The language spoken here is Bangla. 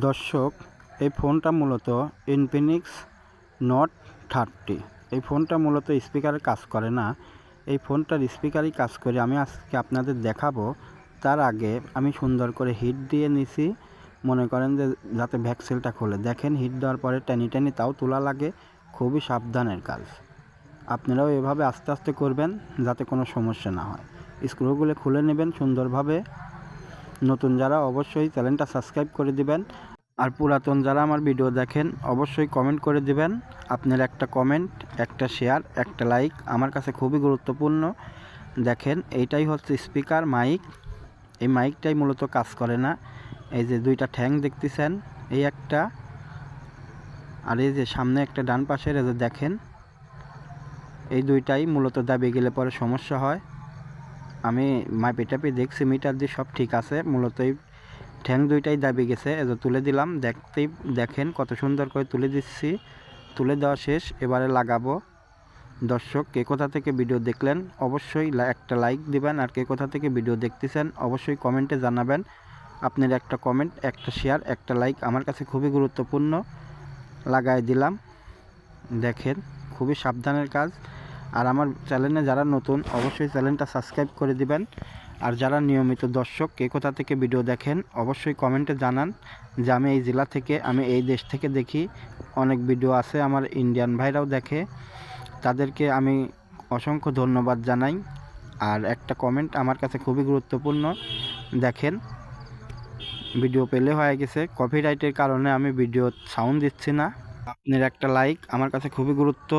দর্শক, এই ফোনটা মূলত ইনফিনিক্স নট 30। এই ফোনটা মূলত স্পিকারে কাজ করে না। এই ফোনটার স্পিকারই কাজ করে আমি আজকে আপনাদের দেখাবো। তার আগে আমি সুন্দর করে হিট দিয়ে নিছি, মনে করেন যে যাতে ভ্যাক্সেলটা খোলে। দেখেন, হিট দেওয়ার পরে টানি টানি তাও তোলা লাগে। খুবই সাবধানের কাজ। আপনারাও এভাবে আস্তে আস্তে করবেন যাতে কোনো সমস্যা না হয়। স্ক্রুগুলো খুলে নেবেন সুন্দরভাবে। নতুন যারা অবশ্যই চ্যানেলটা সাবস্ক্রাইব করে দিবেন, আর পুরাতন যারা আমার ভিডিও দেখেন অবশ্যই কমেন্ট করে দিবেন। আপনার একটা কমেন্ট, একটা শেয়ার, একটা লাইক আমার কাছে খুবই গুরুত্বপূর্ণ। দেখেন, এইটাই হচ্ছে স্পিকার মাইক। এই মাইকটাই মূলত কাজ করে না। এই যে দুইটা ঠ্যাং দেখতেছেন, এই একটা আর এই যে সামনে একটা ডান পাশের, এই যে দেখেন, এই দুইটাই মূলত দাবি গেলে পরে সমস্যা হয়। আমি মাপে টাপে দেখছি, মিটার দিয়ে সব ঠিক আছে। মূলত এই ঠ্যাং দুইটাই দাবি গেছে, এজন্য তুলে দিলাম। দেখেন কত সুন্দর করে তুলে দিচ্ছি। তুলে দেওয়া শেষ, এবারে লাগাবো। দর্শক, কে কোথা থেকে ভিডিও দেখলেন অবশ্যই একটা লাইক দিবেন, আর কে কোথা থেকে ভিডিও দেখতেছেন অবশ্যই কমেন্টে জানাবেন। আপনার একটা কমেন্ট, একটা শেয়ার, একটা লাইক আমার কাছে খুবই গুরুত্বপূর্ণ। লাগাই দিলাম। দেখেন, খুবই সাবধানের কাজ। আর আমার চ্যানেলে যারা নতুন অবশ্যই চ্যানেলটা সাবস্ক্রাইব করে দিবেন। আর যারা নিয়মিত দর্শক, কে কোথা থেকে ভিডিও দেখেন অবশ্যই কমেন্টে জানান যে আমি এই জেলা থেকে, আমি এই দেশ থেকে দেখি। অনেক ভিডিও আছে আমার ইন্ডিয়ান ভাইরাও দেখে, তাদেরকে আমি অসংখ্য ধন্যবাদ জানাই। আর একটা কমেন্ট আমার কাছে খুবই গুরুত্বপূর্ণ। দেখেন, ভিডিও পেলে হয়ে গেছে, কপিরাইটের কারণে আমি ভিডিও সাউন্ড দিচ্ছি না। আপনার একটা লাইক আমার কাছে খুবই গুরুত্ব।